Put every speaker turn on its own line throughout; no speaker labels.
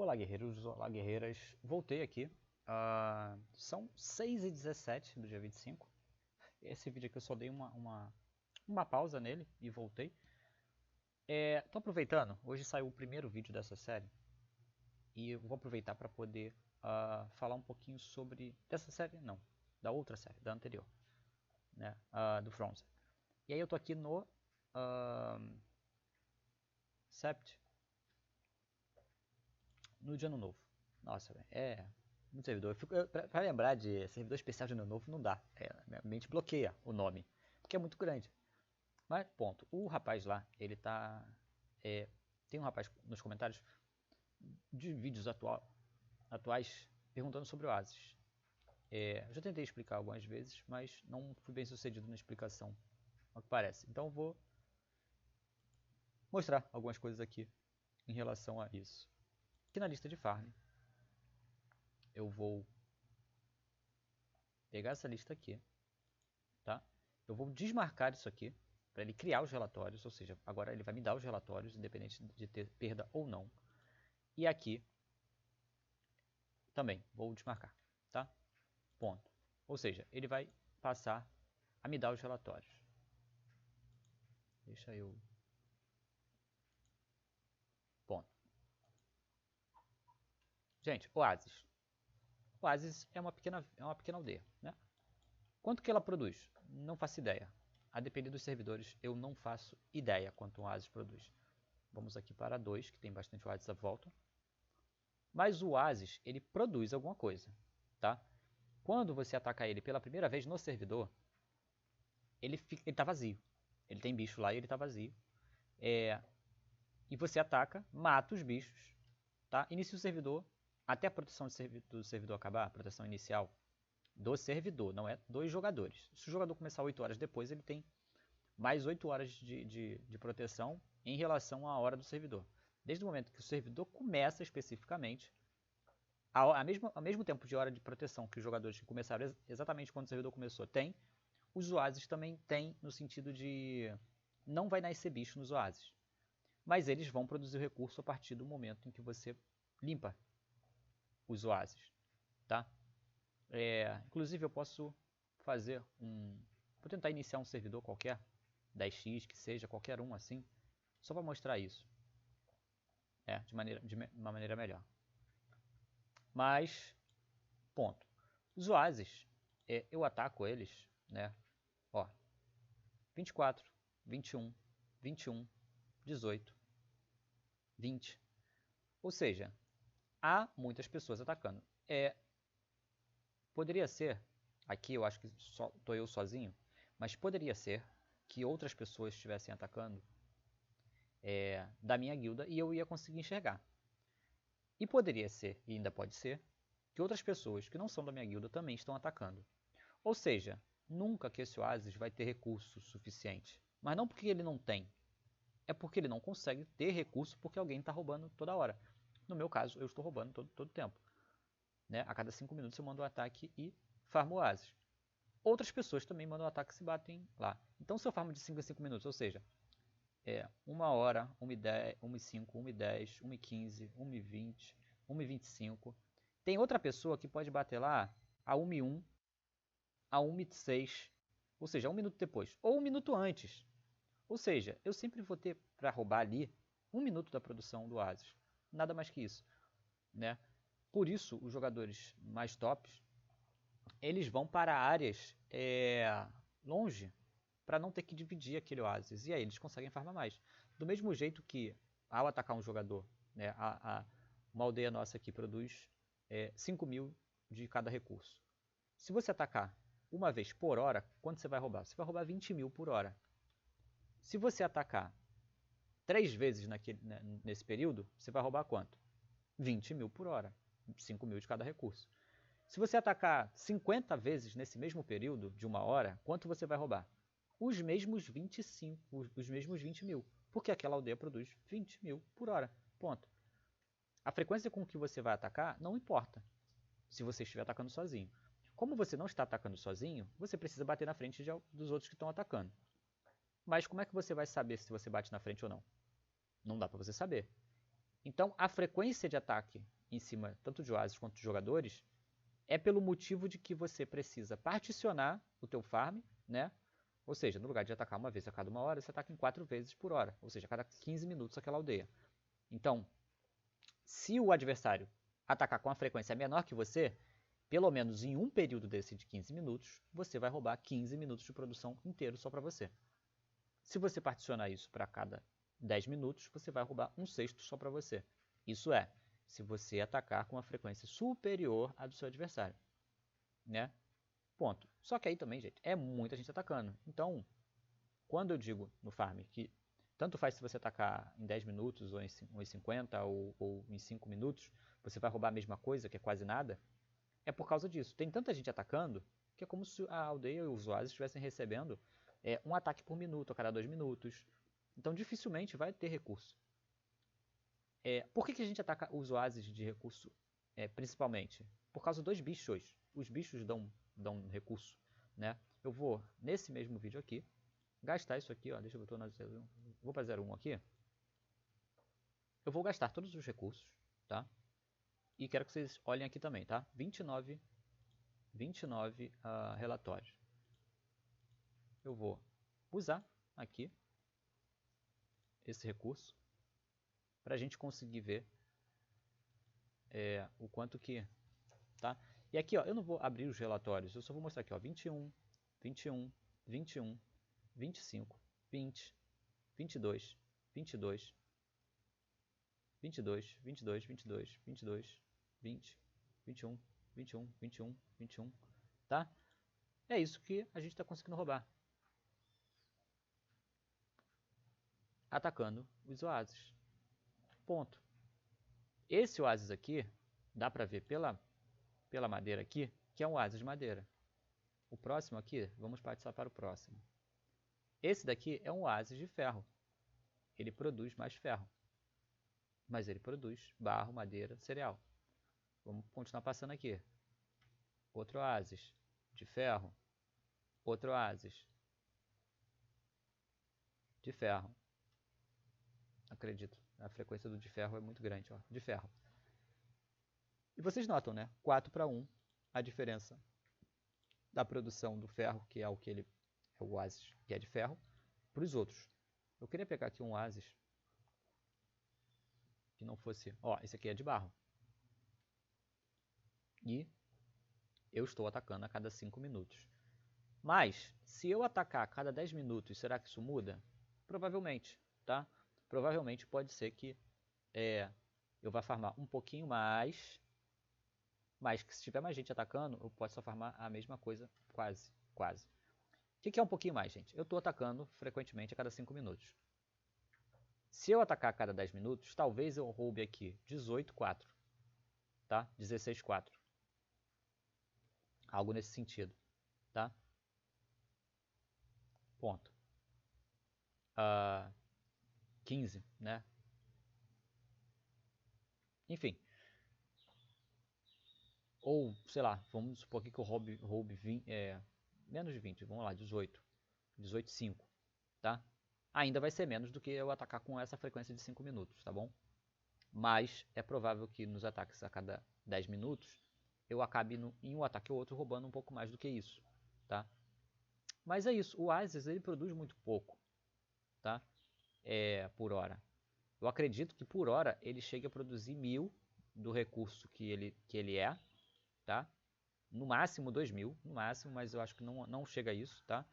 Olá guerreiros, olá guerreiras, voltei aqui, são 6h17 do dia 25. Esse vídeo aqui eu só dei uma pausa nele e voltei. Tô aproveitando, hoje saiu o primeiro vídeo dessa série e eu vou aproveitar para poder falar um pouquinho sobre, dessa série não, da outra série, da anterior, né, do Frontier. E aí eu tô aqui no Sept, no de Ano Novo. Nossa, muito servidor. Pra lembrar de servidor especial de Ano Novo não dá. Minha mente bloqueia o nome, porque é muito grande. Mas, ponto. O rapaz lá, ele tá... tem um rapaz nos comentários de vídeos atuais perguntando sobre o Oasis. Eu já tentei explicar algumas vezes, mas não fui bem sucedido na explicação, ao que parece. Então eu vou mostrar algumas coisas aqui em relação a isso. Aqui na lista de farm, eu vou pegar essa lista aqui, tá? Eu vou desmarcar isso aqui para ele criar os relatórios, ou seja, agora ele vai me dar os relatórios, independente de ter perda ou não. E aqui também vou desmarcar, tá? Ponto. Ou seja, ele vai passar a me dar os relatórios. Deixa eu... Ponto. Gente, Oasis. Oasis é uma pequena aldeia, né? Quanto que ela produz? Não faço ideia. A depender dos servidores, eu não faço ideia quanto o Oasis produz. Vamos aqui para 2, que tem bastante Oasis à volta. Mas o Oasis, ele produz alguma coisa, tá? Quando você ataca ele pela primeira vez no servidor, ele tá vazio. Ele tem bicho lá e ele tá vazio. E você ataca, mata os bichos, tá? Inicia o servidor, até a proteção do servidor acabar, a proteção inicial do servidor, não é dos jogadores. Se o jogador começar 8 horas depois, ele tem mais 8 horas de proteção em relação à hora do servidor. Desde o momento que o servidor começa especificamente, ao mesmo tempo de hora de proteção que os jogadores que começaram exatamente quando o servidor começou tem, os oásis também tem, no sentido de não vai nascer bicho nos oásis, mas eles vão produzir recurso a partir do momento em que você limpa os oásis, tá? Inclusive eu posso fazer vou tentar iniciar um servidor qualquer, 10x que seja, qualquer um assim, só para mostrar isso, de uma maneira melhor. Mas, ponto. Os oásis, eu ataco eles, né? Ó, 24, 21, 21, 18, 20. Ou seja, há muitas pessoas atacando. Poderia ser, aqui eu acho que só tô eu sozinho, mas poderia ser que outras pessoas estivessem atacando da minha guilda e eu ia conseguir enxergar. E poderia ser, e ainda pode ser, que outras pessoas que não são da minha guilda também estão atacando. Ou seja, nunca que esse oásis vai ter recurso suficiente. Mas não porque ele não tem, é porque ele não consegue ter recurso porque alguém está roubando toda hora. No meu caso, eu estou roubando todo tempo. Né? A cada 5 minutos eu mando um ataque e farmo o oásis. Outras pessoas também mandam ataque e se batem lá. Então se eu farmo de 5 em 5 minutos, ou seja, 1 hora, 1h10, 1h05, 1h10, 1h15, 1h20, 1h25. Tem outra pessoa que pode bater lá a 1h01, a 1h06, ou seja, 1 minuto depois, ou 1 minuto antes. Ou seja, eu sempre vou ter para roubar ali 1 minuto da produção do oásis. Nada mais que isso. Né? Por isso, os jogadores mais tops, eles vão para áreas longe, para não ter que dividir aquele oásis. E aí eles conseguem farmar mais. Do mesmo jeito que, ao atacar um jogador, né, uma aldeia nossa aqui produz 5.000 de cada recurso. Se você atacar uma vez por hora, quanto você vai roubar? Você vai roubar 20.000 por hora. Se você atacar 3 vezes nesse período, você vai roubar quanto? 20.000 por hora. 5.000 de cada recurso. Se você atacar 50 vezes nesse mesmo período de 1 hora, quanto você vai roubar? Os mesmos 20.000. Porque aquela aldeia produz 20.000 por hora. Ponto. A frequência com que você vai atacar não importa se você estiver atacando sozinho. Como você não está atacando sozinho, você precisa bater na frente dos outros que estão atacando. Mas como é que você vai saber se você bate na frente ou não? Não dá para você saber. Então, a frequência de ataque em cima tanto de oásis quanto de jogadores é pelo motivo de que você precisa particionar o teu farm, né? Ou seja, no lugar de atacar uma vez a cada 1 hora, você ataca em 4 vezes por hora, ou seja, a cada 15 minutos aquela aldeia. Então, se o adversário atacar com a frequência menor que você, pelo menos em um período desse de 15 minutos, você vai roubar 15 minutos de produção inteiro só para você. Se você particionar isso para cada 10 minutos, você vai roubar 1/6 só para você. Isso é, se você atacar com uma frequência superior à do seu adversário, né? Ponto. Só que aí também, gente, é muita gente atacando. Então, quando eu digo no farm que tanto faz se você atacar em 10 minutos, ou em 50, ou em 5 minutos, você vai roubar a mesma coisa, que é quase nada, é por causa disso. Tem tanta gente atacando, que é como se a aldeia e os oásis estivessem recebendo um ataque por minuto, a cada 2 minutos. Então, dificilmente vai ter recurso. Por que a gente ataca os oásis de recurso principalmente? Por causa dos bichos. Os bichos dão recurso, né? Eu vou, nesse mesmo vídeo aqui, gastar isso aqui, ó, deixa eu botar na 01, vou para 01 aqui. Eu vou gastar todos os recursos, tá? E quero que vocês olhem aqui também, tá? 29 relatórios. Eu vou usar aqui esse recurso para a gente conseguir ver o quanto que, tá? E aqui, ó, eu não vou abrir os relatórios, eu só vou mostrar aqui, ó, 21, 21, 21, 25, 20, 22, 22, 22, 22, 22, 22, 20, 21, 21, 21, 21, tá? É isso que a gente está conseguindo roubar. Atacando os oásis. Ponto. Esse oásis aqui, dá para ver pela madeira aqui, que é um oásis de madeira. O próximo aqui, vamos passar para o próximo. Esse daqui é um oásis de ferro. Ele produz mais ferro. Mas ele produz barro, madeira, cereal. Vamos continuar passando aqui. Outro oásis de ferro. Outro oásis de ferro. Acredito, a frequência do de ferro é muito grande, ó, de ferro. E vocês notam, né? 4 para 1, a diferença da produção do ferro, que é o que ele é o oásis, que é de ferro, para os outros. Eu queria pegar aqui um oásis que não fosse, ó, esse aqui é de barro. E eu estou atacando a cada 5 minutos. Mas, se eu atacar a cada 10 minutos, será que isso muda? Provavelmente, tá? Provavelmente pode ser que eu vá farmar um pouquinho mais, mas que se tiver mais gente atacando, eu posso só farmar a mesma coisa, quase, quase. O que é um pouquinho mais, gente? Eu estou atacando frequentemente a cada 5 minutos. Se eu atacar a cada 10 minutos, talvez eu roube aqui 18,4, tá? 16,4. Algo nesse sentido, tá? Ponto. 15, né? Enfim. Ou, sei lá, vamos supor aqui que eu roube 20, menos de 20, vamos lá, 18. 18,5, tá? Ainda vai ser menos do que eu atacar com essa frequência de 5 minutos, tá bom? Mas é provável que nos ataques a cada 10 minutos eu acabe em um ataque ou outro roubando um pouco mais do que isso, tá? Mas é isso, o Oasis ele produz muito pouco, tá? Por hora. Eu acredito que por hora ele chegue a produzir 1000 do recurso que ele é, tá? No máximo 2000, no máximo, mas eu acho que não chega a isso, tá?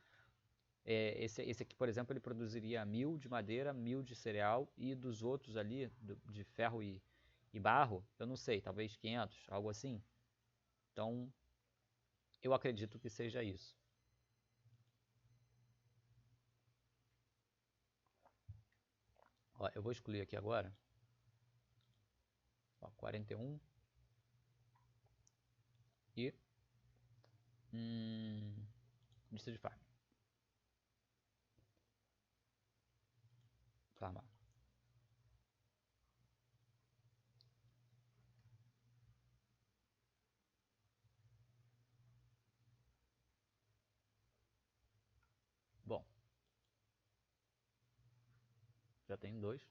Esse aqui, por exemplo, ele produziria 1000 de madeira, 1000 de cereal e dos outros ali, de ferro e barro, eu não sei, talvez 500, algo assim. Então, eu acredito que seja isso. Ó, eu vou excluir aqui agora. Ó, 41. E lista de farm. Farmar. Bom, já tenho 2.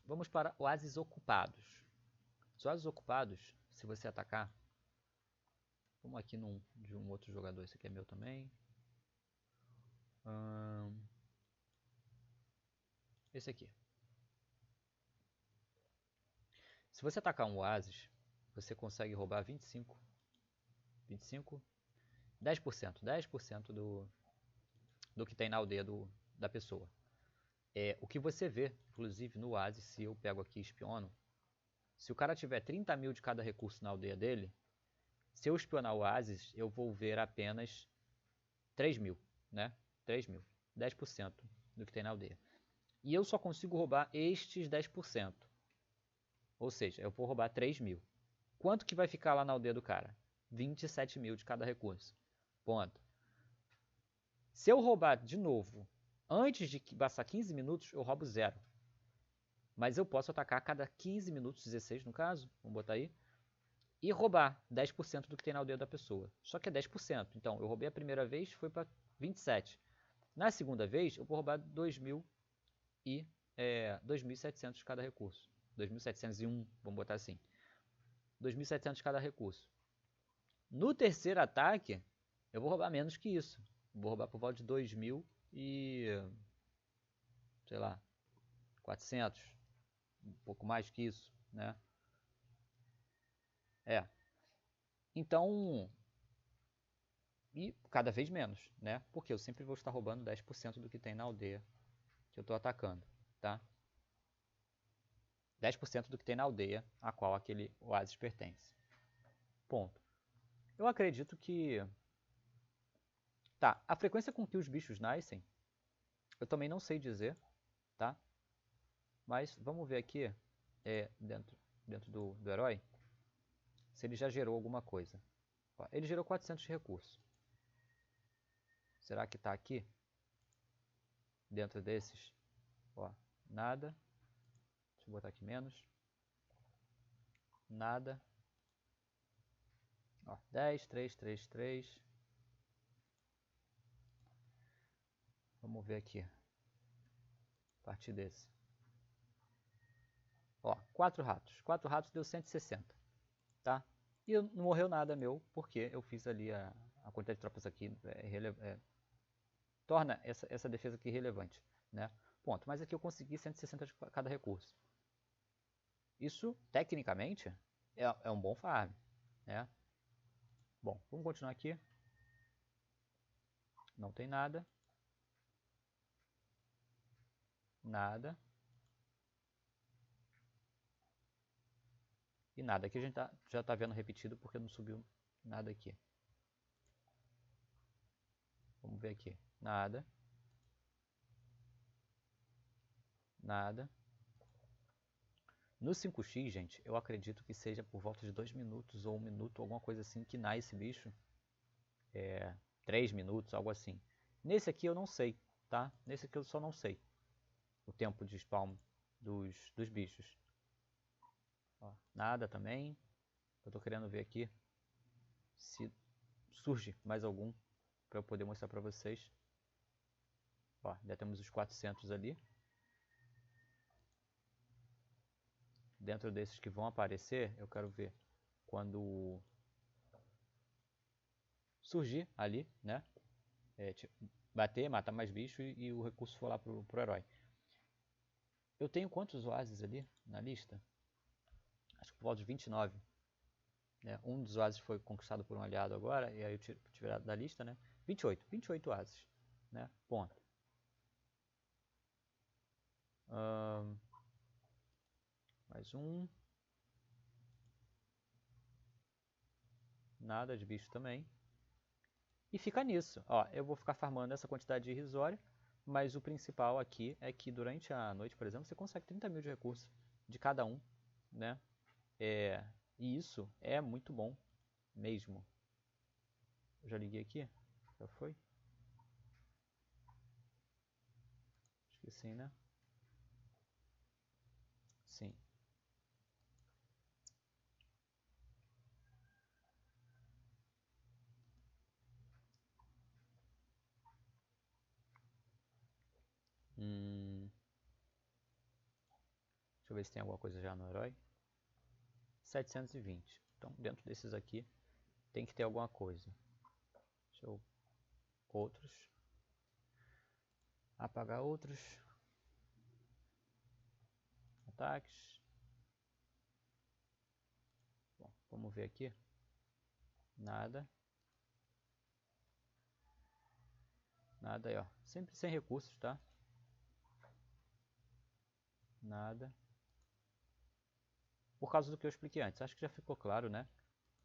Vamos para oásis ocupados. Os oásis ocupados, se você atacar... Vamos aqui de um outro jogador, esse aqui é meu também. Esse aqui. Se você atacar um oásis, você consegue roubar 25, 10% do que tem na aldeia da pessoa. O que você vê, inclusive no oásis, se eu pego aqui e espiono, se o cara tiver 30 mil de cada recurso na aldeia dele, se eu espionar o oásis, eu vou ver apenas 3 mil, né? 3 mil, 10% do que tem na aldeia. E eu só consigo roubar estes 10%. Ou seja, eu vou roubar 3 mil. Quanto que vai ficar lá na aldeia do cara? 27 mil de cada recurso. Ponto. Se eu roubar de novo, antes de passar 15 minutos, eu roubo 0. Mas eu posso atacar a cada 15 minutos, 16 no caso, vamos botar aí, e roubar 10% do que tem na aldeia da pessoa. Só que é 10%. Então, eu roubei a primeira vez, foi para 27. Na segunda vez, eu vou roubar 2.700 de cada recurso. 2.701, vamos botar assim. 2.700 de cada recurso. No terceiro ataque, eu vou roubar menos que isso. Vou roubar por volta de 2.000 e... sei lá, 400. Um pouco mais que isso, né? Então... E cada vez menos, né? Porque eu sempre vou estar roubando 10% do que tem na aldeia que eu estou atacando, tá? 10% do que tem na aldeia a qual aquele oásis pertence. Ponto. Eu acredito que... Tá, a frequência com que os bichos nascem, eu também não sei dizer, tá? Mas vamos ver aqui, dentro do herói, se ele já gerou alguma coisa. Ó, ele gerou 400 de recursos. Será que está aqui? Dentro desses? Ó, nada. Deixa eu botar aqui menos. Nada. Ó, 10, 3, 3, 3. Vamos ver aqui. A partir desse. Ó, 4 ratos. 4 ratos deu 160. Tá? E não morreu nada meu, porque eu fiz ali a quantidade de tropas aqui. Torna essa defesa aqui relevante. Né? Ponto. Mas aqui eu consegui 160 de cada recurso. Isso, tecnicamente, é um bom farm. Né? Bom, vamos continuar aqui. Não tem nada. Nada. E nada. Aqui a gente já está vendo repetido porque não subiu nada aqui. Vamos ver aqui. Nada. Nada. No 5x, gente, eu acredito que seja por volta de 2 minutos ou 1 minuto, alguma coisa assim, que nasce esse bicho. 3 minutos, algo assim. Nesse aqui eu não sei, tá? Nesse aqui eu só não sei o tempo de spawn dos bichos. Ó, nada também. Eu tô querendo ver aqui se surge mais algum para eu poder mostrar para vocês. Ó, já temos os 400 ali. Dentro desses que vão aparecer, eu quero ver quando surgir ali, né? Tipo, bater, matar mais bicho e o recurso for lá pro herói. Eu tenho quantos oásis ali na lista? Acho que por volta de 29. Né? Um dos oásis foi conquistado por um aliado agora, e aí eu tirei da lista, né? 28 oásis, né? Ponto. Mais um. Nada de bicho também. E fica nisso. Ó, eu vou ficar farmando essa quantidade irrisória, mas o principal aqui é que durante a noite, por exemplo, você consegue 30 mil de recursos de cada um, né? E isso é muito bom mesmo. Eu já liguei aqui? Já foi? Acho que sim, né? Sim. Deixa eu Deixa eu ver se tem alguma coisa já no herói. 720. Então, dentro desses aqui, tem que ter alguma coisa. Deixa eu... Outros. Apagar outros. Ataques. Bom, vamos ver aqui. Nada. Nada aí, ó. Sempre sem recursos, tá? Nada. Por causa do que eu expliquei antes. Acho que já ficou claro, né?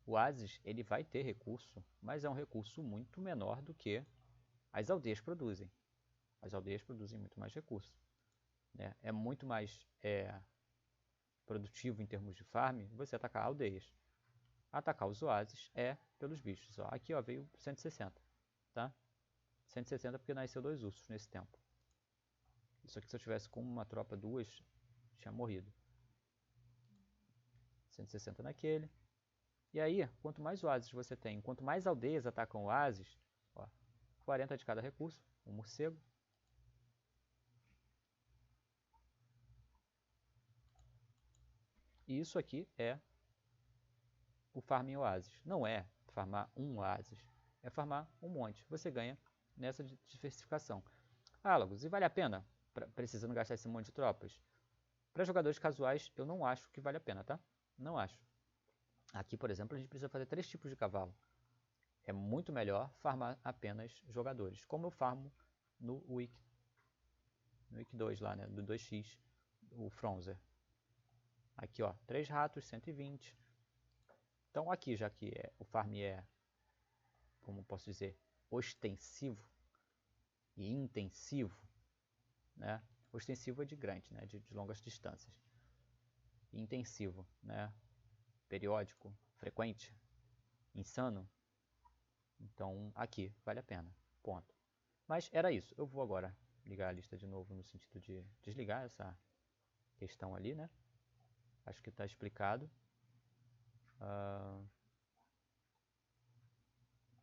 O Oasis, ele vai ter recurso, mas é um recurso muito menor do que as aldeias produzem. As aldeias produzem muito mais recurso. Né? É muito mais produtivo em termos de farm você atacar aldeias. Atacar os oásis é pelos bichos. Ó. Aqui ó, veio 160. Tá? 160 porque nasceu 2 ursos nesse tempo. Isso aqui se eu tivesse com uma tropa, 2, tinha morrido. 160 naquele. E aí, quanto mais oásis você tem, quanto mais aldeias atacam oásis, ó, 40 de cada recurso, um morcego. E isso aqui é o farm em oásis. Não é farmar um oásis, é farmar um monte. Você ganha nessa diversificação. Álagos, e vale a pena, precisando gastar esse monte de tropas? Para jogadores casuais, eu não acho que vale a pena, tá? Não acho. Aqui, por exemplo, a gente precisa fazer 3 tipos de cavalo. É muito melhor farmar apenas jogadores, como eu farmo no Week 2 lá, né, do 2x, o Fronzer. Aqui, ó, 3 ratos, 120. Então aqui, já que o farm é, como posso dizer, ostensivo e intensivo, né? Ostensivo é de grande, né, de longas distâncias. E intensivo, né, periódico, frequente, insano. Então aqui vale a pena, ponto. Mas era isso, eu vou agora ligar a lista de novo no sentido de desligar essa questão ali, né? Acho que está explicado.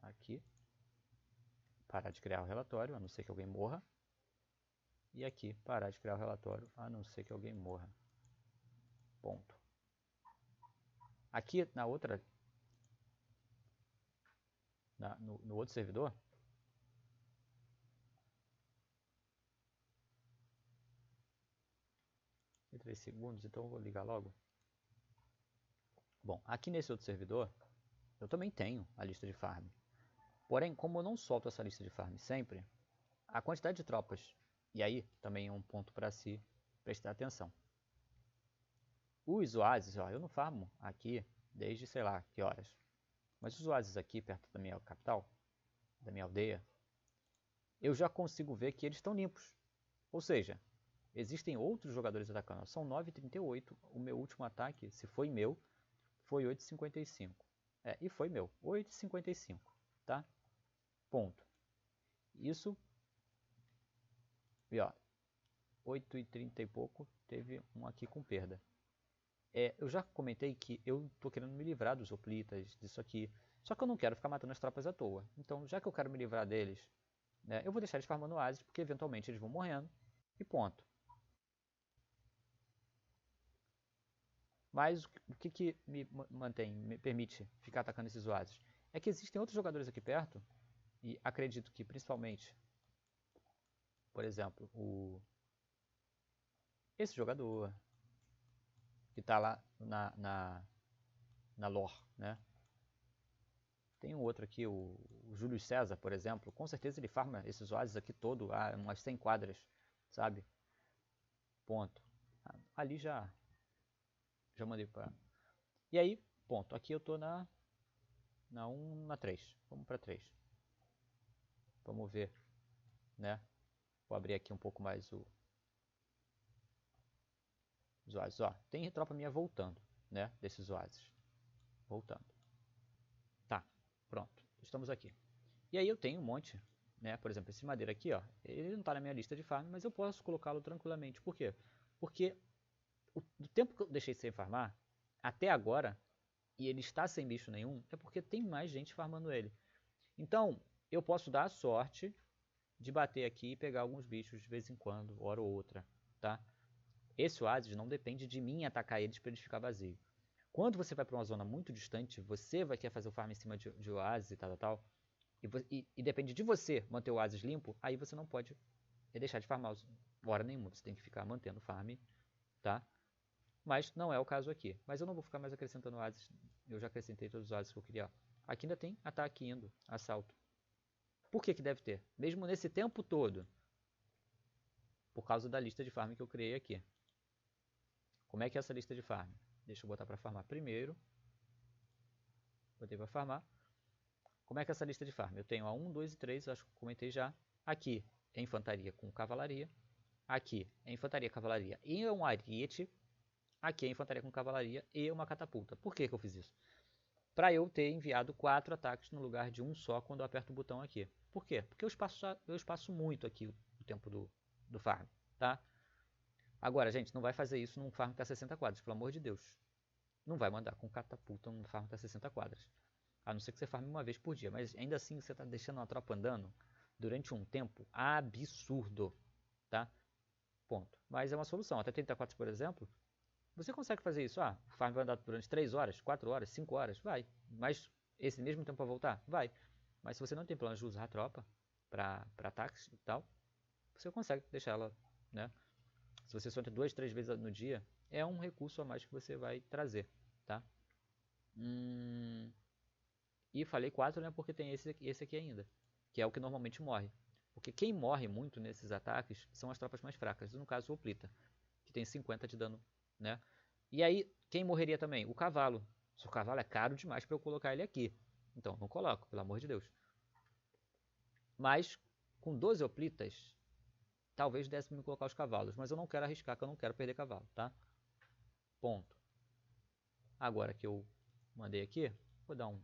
Aqui, parar de criar o relatório, a não ser que alguém morra. E aqui, parar de criar o relatório, a não ser que alguém morra. Ponto. Aqui na outra, no outro servidor, em 3 segundos, então eu vou ligar logo. Bom, aqui nesse outro servidor, eu também tenho a lista de farm. Porém, como eu não solto essa lista de farm sempre, a quantidade de tropas, e aí também é um ponto para se prestar atenção. Os oásis, ó, eu não farmo aqui desde sei lá que horas. Mas os oásis aqui perto da minha capital, da minha aldeia, eu já consigo ver que eles estão limpos. Ou seja, existem outros jogadores atacando. São 9,38. O meu último ataque, se foi meu, foi 8,55. E foi meu. 8,55. Tá? Ponto. Isso. E ó, 8,30 e pouco, teve um aqui com perda. Eu já comentei que eu tô querendo me livrar dos hoplitas, disso aqui. Só que eu não quero ficar matando as tropas à toa. Então, já que eu quero me livrar deles, né, eu vou deixar eles farmando oásis, porque eventualmente eles vão morrendo. E ponto. Mas o que me permite ficar atacando esses oásis? É que existem outros jogadores aqui perto, e acredito que principalmente, por exemplo, esse jogador, que está lá na lore, né? Tem um outro aqui, o Júlio César, por exemplo. Com certeza ele farma esses oásis aqui todo, umas 100 quadras, sabe? Ponto. Ali já mandei para... E aí, ponto. Aqui eu tô na 1, na 3. Vamos para 3. Vamos ver, né? Vou abrir aqui um pouco mais os oásis. Ó, tem tropa minha voltando, né? Desses oásis. Voltando. Tá, pronto. Estamos aqui. E aí eu tenho um monte, né? Por exemplo, esse madeira aqui, ó, ele não está na minha lista de farm, mas eu posso colocá-lo tranquilamente. Por quê? Porque do tempo que eu deixei sem farmar, até agora, e ele está sem bicho nenhum, é porque tem mais gente farmando ele. Então, eu posso dar a sorte de bater aqui e pegar alguns bichos de vez em quando, hora ou outra, tá? Esse oásis não depende de mim atacar eles para eles ficar vazio. Quando você vai para uma zona muito distante, você vai querer fazer o farm em cima de oásis e tal, e depende de você manter o oásis limpo, aí você não pode deixar de farmar hora nenhuma, você tem que ficar mantendo o farm, tá? Mas não é o caso aqui. Mas eu não vou ficar mais acrescentando oásis, eu já acrescentei todos os oásis que eu queria. Aqui ainda tem ataque indo, assalto. Por que deve ter? Mesmo nesse tempo todo. Por causa da lista de farm que eu criei aqui. Como é que é essa lista de farm? Deixa eu botar para farmar primeiro. Botei para farmar. Como é que é essa lista de farm? Eu tenho a 1, 2 e 3, acho que comentei já. Aqui é infantaria com cavalaria. Aqui é infantaria, cavalaria e um ariete. Aqui é infantaria com cavalaria e uma catapulta. Por que eu fiz isso? Para eu ter enviado 4 ataques no lugar de um só quando eu aperto o botão aqui. Por quê? Porque eu espaço muito aqui o tempo do farm, tá? Agora, gente, não vai fazer isso num farm que tá 60 quadras, pelo amor de Deus. Não vai mandar com catapulta num farm que tá 60 quadras. A não ser que você farme uma vez por dia, mas ainda assim você tá deixando uma tropa andando durante um tempo absurdo, tá? Ponto. Mas é uma solução. Até 34, por exemplo, você consegue fazer isso. Ah, o farm vai andar durante 3 horas, 4 horas, 5 horas, vai. Mas esse mesmo tempo para voltar? Vai. Mas se você não tem plano de usar a tropa para ataques e tal, você consegue deixar ela, né? Se você só tem 2, 3 vezes no dia, é um recurso a mais que você vai trazer, tá? E falei 4, né, porque tem esse aqui ainda, que é o que normalmente morre. Porque quem morre muito nesses ataques são as tropas mais fracas, no caso o Oplita, que tem 50 de dano, né? E aí, quem morreria também? O cavalo. Se o cavalo é caro demais para eu colocar ele aqui. Então, não coloco, pelo amor de Deus. Mas, com 12 Oplitas, talvez desse me colocar os cavalos. Mas eu não quero arriscar, que eu não quero perder cavalo, tá? Ponto. Agora que eu mandei aqui, vou dar um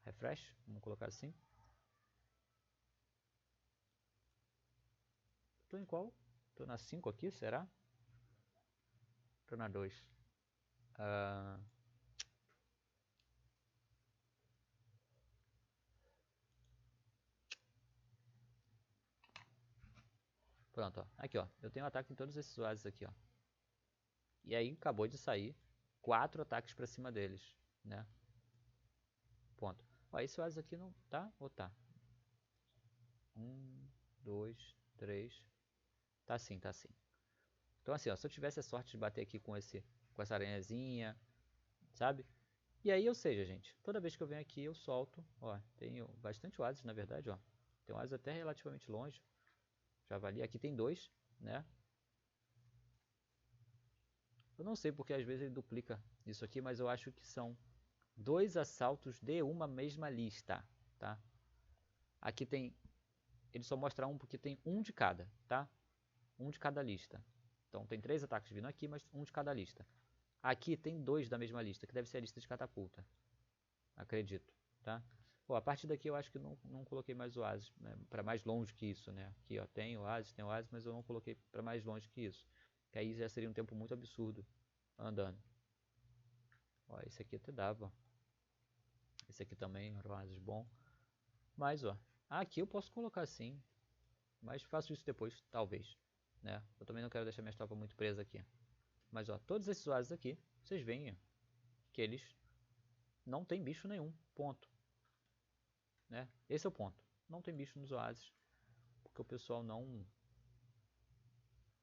refresh, vamos colocar assim. Tô em qual? Tô na 5 aqui, será? Tô na 2. Pronto, ó. Aqui, ó. Eu tenho ataque em todos esses oásis aqui, ó. E aí acabou de sair 4 ataques pra cima deles, né? Ponto. Ó, esse oásis aqui não tá ou tá? 1, 2, 3. Tá sim, tá sim. Então assim, ó, se eu tivesse a sorte de bater aqui com essa aranhazinha, sabe? E aí, ou seja, gente, toda vez que eu venho aqui eu solto, ó, tenho bastante oásis na verdade, ó. Tem oásis até relativamente longe. Javali, aqui tem 2, né? Eu não sei porque às vezes ele duplica isso aqui, mas eu acho que são 2 assaltos de uma mesma lista, tá? Aqui tem, ele só mostra um porque tem um de cada, tá? Um de cada lista. Então tem 3 ataques vindo aqui, mas um de cada lista. Aqui tem 2 da mesma lista, que deve ser a lista de catapulta. Acredito, tá? Pô, a partir daqui eu acho que não coloquei mais oásis, né, para mais longe que isso, né? Aqui, ó, tem oásis, mas eu não coloquei para mais longe que isso. Que aí já seria um tempo muito absurdo andando. Ó, esse aqui até dava. Esse aqui também era um oásis bom. Mas, ó, aqui eu posso colocar assim. Mas faço isso depois, talvez, né? Eu também não quero deixar minha tropa muito presa aqui. Mas, ó, todos esses oásis aqui, vocês veem ó, que eles não tem bicho nenhum, ponto. Né? Esse é o ponto. Não tem bicho nos oásis, porque o pessoal não...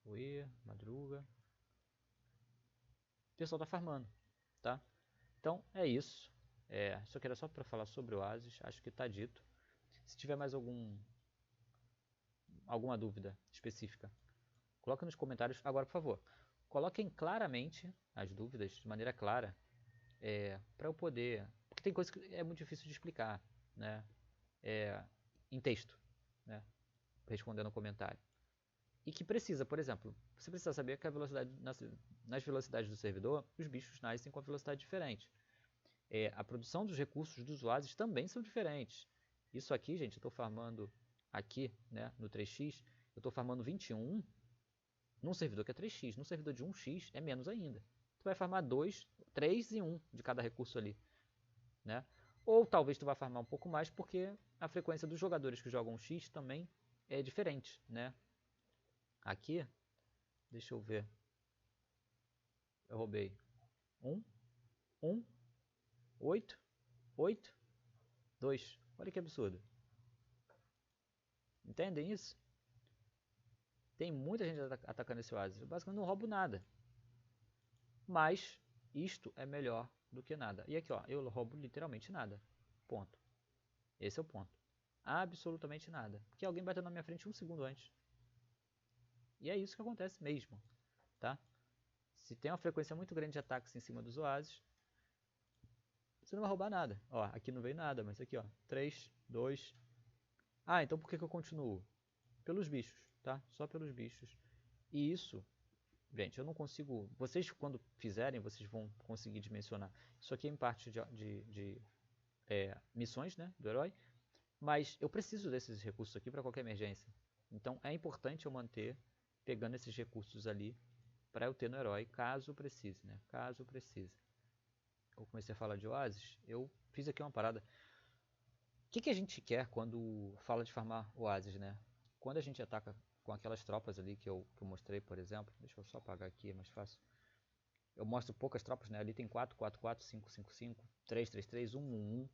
Oi, madruga. O pessoal tá farmando, tá? Então, é isso. Isso aqui era só para falar sobre o oásis, acho que tá dito. Se tiver mais alguma dúvida específica, coloque nos comentários. Agora, por favor, coloquem claramente as dúvidas, de maneira clara, para eu poder... Porque tem coisa que é muito difícil de explicar, né? Em texto, né? Respondendo no comentário. E que precisa, por exemplo, você precisa saber que a velocidade nas velocidades do servidor, os bichos nascem com a velocidade diferente. A produção dos recursos dos oásis também são diferentes. Isso aqui, gente, eu estou farmando aqui, né, no 3x, eu estou farmando 21 num servidor que é 3x. Num servidor de 1x é menos ainda. Tu vai farmar 2, 3 e 1 de cada recurso ali, né? Ou talvez tu vá farmar um pouco mais porque a frequência dos jogadores que jogam X também é diferente, né? Aqui, deixa eu ver. roubei 1, 1, 8, 8, 2. Olha que absurdo. Entendem isso? Tem muita gente atacando esse oásis. Eu basicamente não roubo nada. Mas isto é melhor do que nada. E aqui, ó, eu roubo literalmente nada. Ponto. Esse é o ponto. Absolutamente nada. Porque alguém bateu na minha frente um segundo antes. E é isso que acontece mesmo. Tá? Se tem uma frequência muito grande de ataques em cima dos oásis, você não vai roubar nada. Ó, aqui não veio nada, mas aqui, ó. 3, 2. Ah, então por que eu continuo? Pelos bichos, tá? Só pelos bichos. E isso, gente, eu não consigo... Vocês, quando fizerem, vocês vão conseguir dimensionar. Isso aqui é em parte de missões, né? Do herói. Mas eu preciso desses recursos aqui para qualquer emergência. Então é importante eu manter pegando esses recursos ali para eu ter no herói, caso precise, né? Caso precise. Eu comecei a falar de oásis, eu fiz aqui uma parada. O que a gente quer quando fala de farmar oásis, né? Quando a gente ataca com aquelas tropas ali que eu mostrei, por exemplo. Deixa eu só apagar aqui, é mais fácil. Eu mostro poucas tropas, né? Ali tem 4, 4, 4, 5, 5, 5, 3, 3, 3, 1, 1, 1,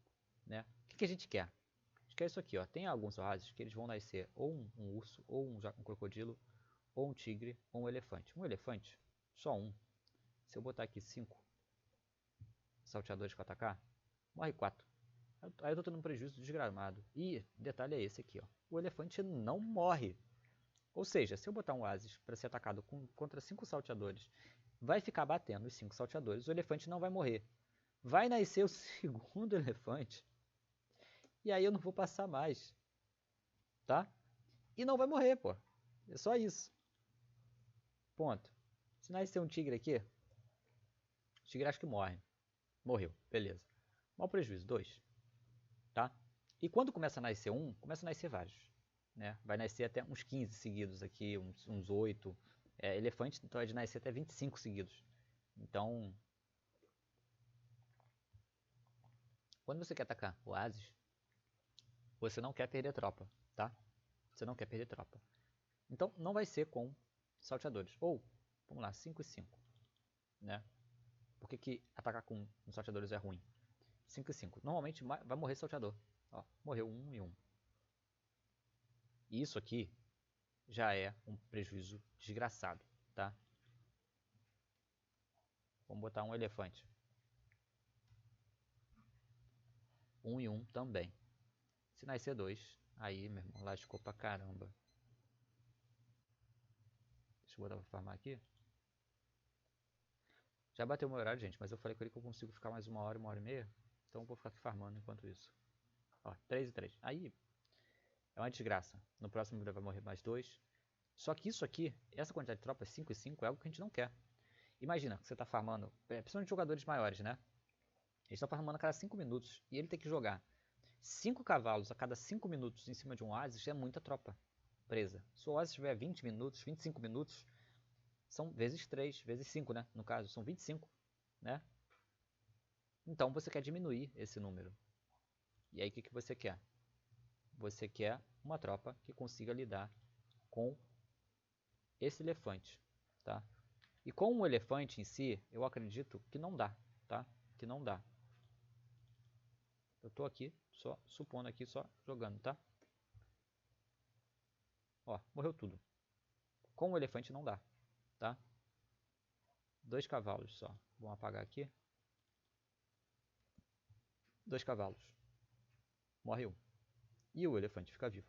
né? O que a gente quer? A gente quer isso aqui, ó. Tem alguns oásis que eles vão nascer ou um urso, ou um crocodilo, ou um tigre, ou um elefante. Um elefante, só um. Se eu botar aqui 5 salteadores para atacar, morre 4. Aí eu tô tendo um prejuízo desgramado. E detalhe é esse aqui, ó. O elefante não morre. Ou seja, se eu botar um oásis para ser atacado contra 5 salteadores, vai ficar batendo os 5 salteadores, o elefante não vai morrer. Vai nascer o segundo elefante, e aí eu não vou passar mais. Tá? E não vai morrer, pô. É só isso. Ponto. Se nascer um tigre aqui, o tigre acho que morre. Morreu, beleza. Mal prejuízo, 2. Tá? E quando começa a nascer um, começa a nascer vários. Né? Vai nascer até uns 15 seguidos aqui, uns 8. Elefante pode nascer até 25 seguidos. Então, quando você quer atacar oásis, você não quer perder tropa, tá? Você não quer perder tropa. Então, não vai ser com salteadores. Ou, vamos lá, 5 e 5. Né? Por que atacar com salteadores é ruim? 5 e 5. Normalmente vai morrer salteador. Ó, morreu 1 e 1. E isso aqui já é um prejuízo desgraçado, tá? Vamos botar um elefante. 1 e 1 também. Se nascer 2, aí, meu irmão, lascou pra caramba. Deixa eu botar pra farmar aqui. Já bateu o meu horário, gente, mas eu falei com ele que eu consigo ficar mais 1 hora, 1 hora e meia. Então eu vou ficar aqui farmando enquanto isso. Ó, 3 e 3. Aí, é uma desgraça. No próximo vai morrer mais 2. Só que isso aqui, essa quantidade de tropas, 5 e 5, é algo que a gente não quer. Imagina que você tá farmando, principalmente jogadores maiores, né? Eles estão farmando a cada 5 minutos. E ele tem que jogar 5 cavalos a cada 5 minutos em cima de um oásis, é muita tropa presa. Se o oásis tiver 20 minutos, 25 minutos, são vezes 3, vezes 5, né? No caso, são 25, né? Então você quer diminuir esse número. E aí o que você quer? Você quer uma tropa que consiga lidar com esse elefante, tá? E com o elefante em si, eu acredito que não dá, tá? Que não dá. Eu tô aqui, só supondo aqui, só jogando, tá? Ó, morreu tudo. Com o elefante não dá, tá? 2 cavalos só. Vamos apagar aqui. 2 cavalos. Morre 1. E o elefante fica vivo.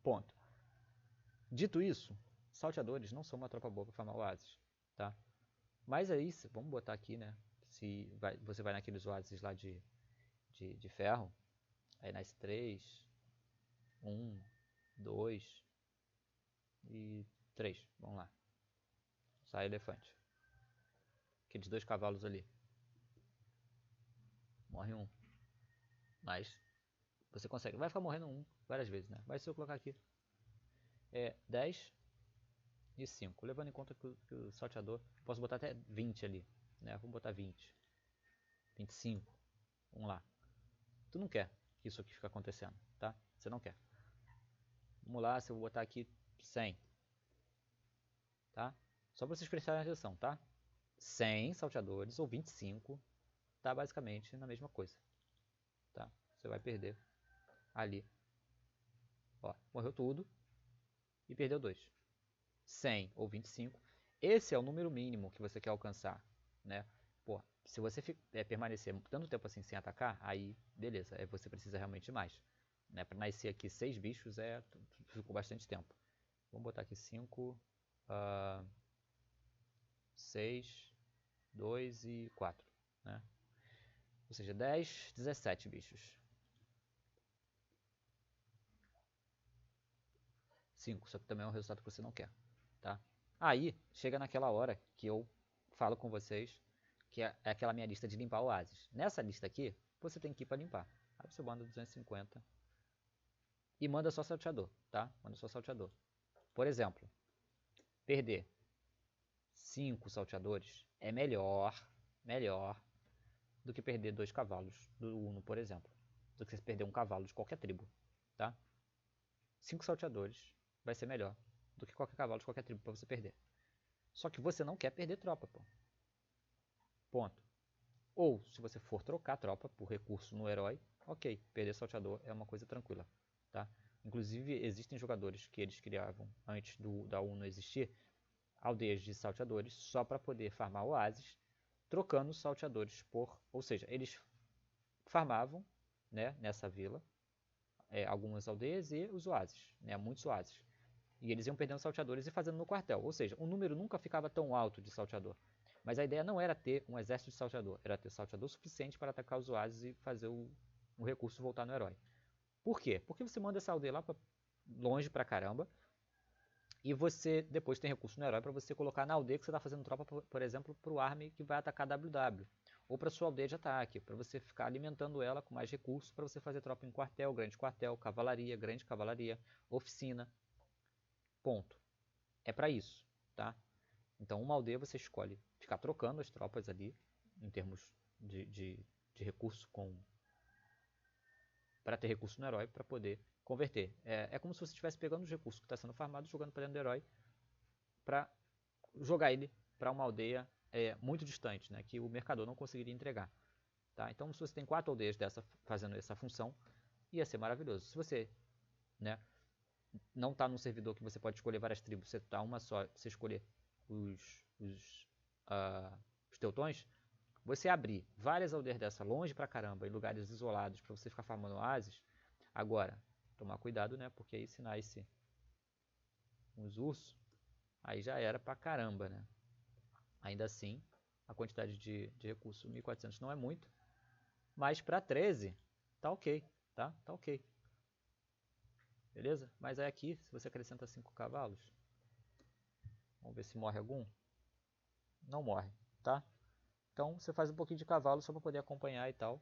Ponto. Dito isso, salteadores não são uma tropa boa para farmar oásis, tá? Mas aí, vamos botar aqui, né? Se você vai naqueles oásis lá de ferro, aí nasce 3, 1, 2 e 3. Vamos lá. Sai elefante. Aqueles 2 cavalos ali. Morre 1. Mas você consegue. Vai ficar morrendo 1 várias vezes, né? Mas se eu colocar aqui 10 e 5. Levando em conta que o salteador, posso botar até 20 ali, né? Vamos botar 20, 25. Vamos lá. Tu não quer que isso aqui fique acontecendo, tá? Você não quer. Vamos lá, se eu botar aqui 100, tá? Só para vocês prestarem atenção, tá? 100 salteadores ou 25, tá basicamente na mesma coisa, tá? Você vai perder ali. Ó, morreu tudo e perdeu 2. 100 ou 25, esse é o número mínimo que você quer alcançar, né? Pô, se você permanecer tanto tempo assim sem atacar, aí beleza, você precisa realmente de mais. Né? Para nascer aqui 6 bichos ficou bastante tempo. Vamos botar aqui 5, 6, 2 e 4, né? Ou seja, 10, 17 bichos. 5, só que também é um resultado que você não quer, tá? Aí, chega naquela hora que eu falo com vocês, que é aquela minha lista de limpar oásis. Nessa lista aqui, você tem que ir para limpar. Aí você manda 250 e manda só salteador, tá? Manda só salteador. Por exemplo, perder 5 salteadores é melhor do que perder 2 cavalos do Uno, por exemplo. Do que você perder um cavalo de qualquer tribo, tá? 5 salteadores vai ser melhor do que qualquer cavalo de qualquer tribo para você perder. Só que você não quer perder tropa, pô. Ponto. Ou, se você for trocar tropa por recurso no herói, ok, perder salteador é uma coisa tranquila, tá? Inclusive, existem jogadores que eles criavam, antes da Uno existir, aldeias de salteadores, só para poder farmar oásis, trocando salteadores por... Ou seja, eles farmavam, né, nessa vila, algumas aldeias e os oásis, né, muitos oásis. E eles iam perdendo salteadores e fazendo no quartel. Ou seja, o número nunca ficava tão alto de salteador. Mas a ideia não era ter um exército de salteador, era ter salteador suficiente para atacar os oásis e fazer o recurso voltar no herói. Por quê? Porque você manda essa aldeia lá longe pra caramba e você depois tem recurso no herói para você colocar na aldeia que você está fazendo tropa, por exemplo, para o army que vai atacar WW. Ou para sua aldeia de ataque, para você ficar alimentando ela com mais recursos para você fazer tropa em quartel, grande quartel, cavalaria, grande cavalaria, oficina. Ponto. É para isso, tá? Então, uma aldeia você escolhe ficar trocando as tropas ali, em termos de recurso para ter recurso no herói, para poder converter. É como se você estivesse pegando os recursos que está sendo farmado, jogando para dentro do herói, para jogar ele para uma aldeia muito distante, né, que o mercador não conseguiria entregar. Tá? Então, se você tem 4 aldeias dessa fazendo essa função, ia ser maravilhoso. Se você, né, não está num servidor que você pode escolher várias tribos, você está uma só, você escolher os teutões, você abrir várias aldeias dessa longe pra caramba, em lugares isolados, para você ficar farmando oásis. Agora, tomar cuidado, né? Porque aí se nasce uns ursos, aí já era pra caramba, né? Ainda assim, a quantidade de recurso 1400 não é muito, mas pra 13 tá ok, tá? Tá ok. Beleza? Mas aí aqui, se você acrescenta 5 cavalos, vamos ver se morre algum. Não morre, tá? Então você faz um pouquinho de cavalo só para poder acompanhar e tal.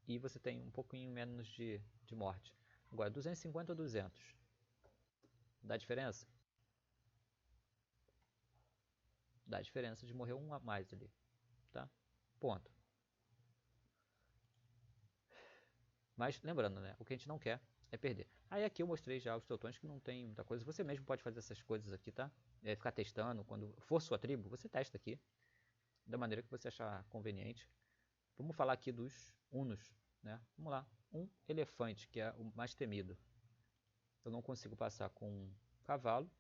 E você tem um pouquinho menos de morte. Agora, 250 ou 200? Dá diferença? Dá diferença de morrer um a mais ali, tá? Ponto. Mas lembrando, né? O que a gente não quer é perder. Aí aqui eu mostrei já os teutões que não tem muita coisa. Você mesmo pode fazer essas coisas aqui, tá? Ficar testando. Quando for sua tribo, você testa aqui. Da maneira que você achar conveniente. Vamos falar aqui dos Unos, né? Vamos lá. Um elefante, que é o mais temido. Eu não consigo passar com um cavalo.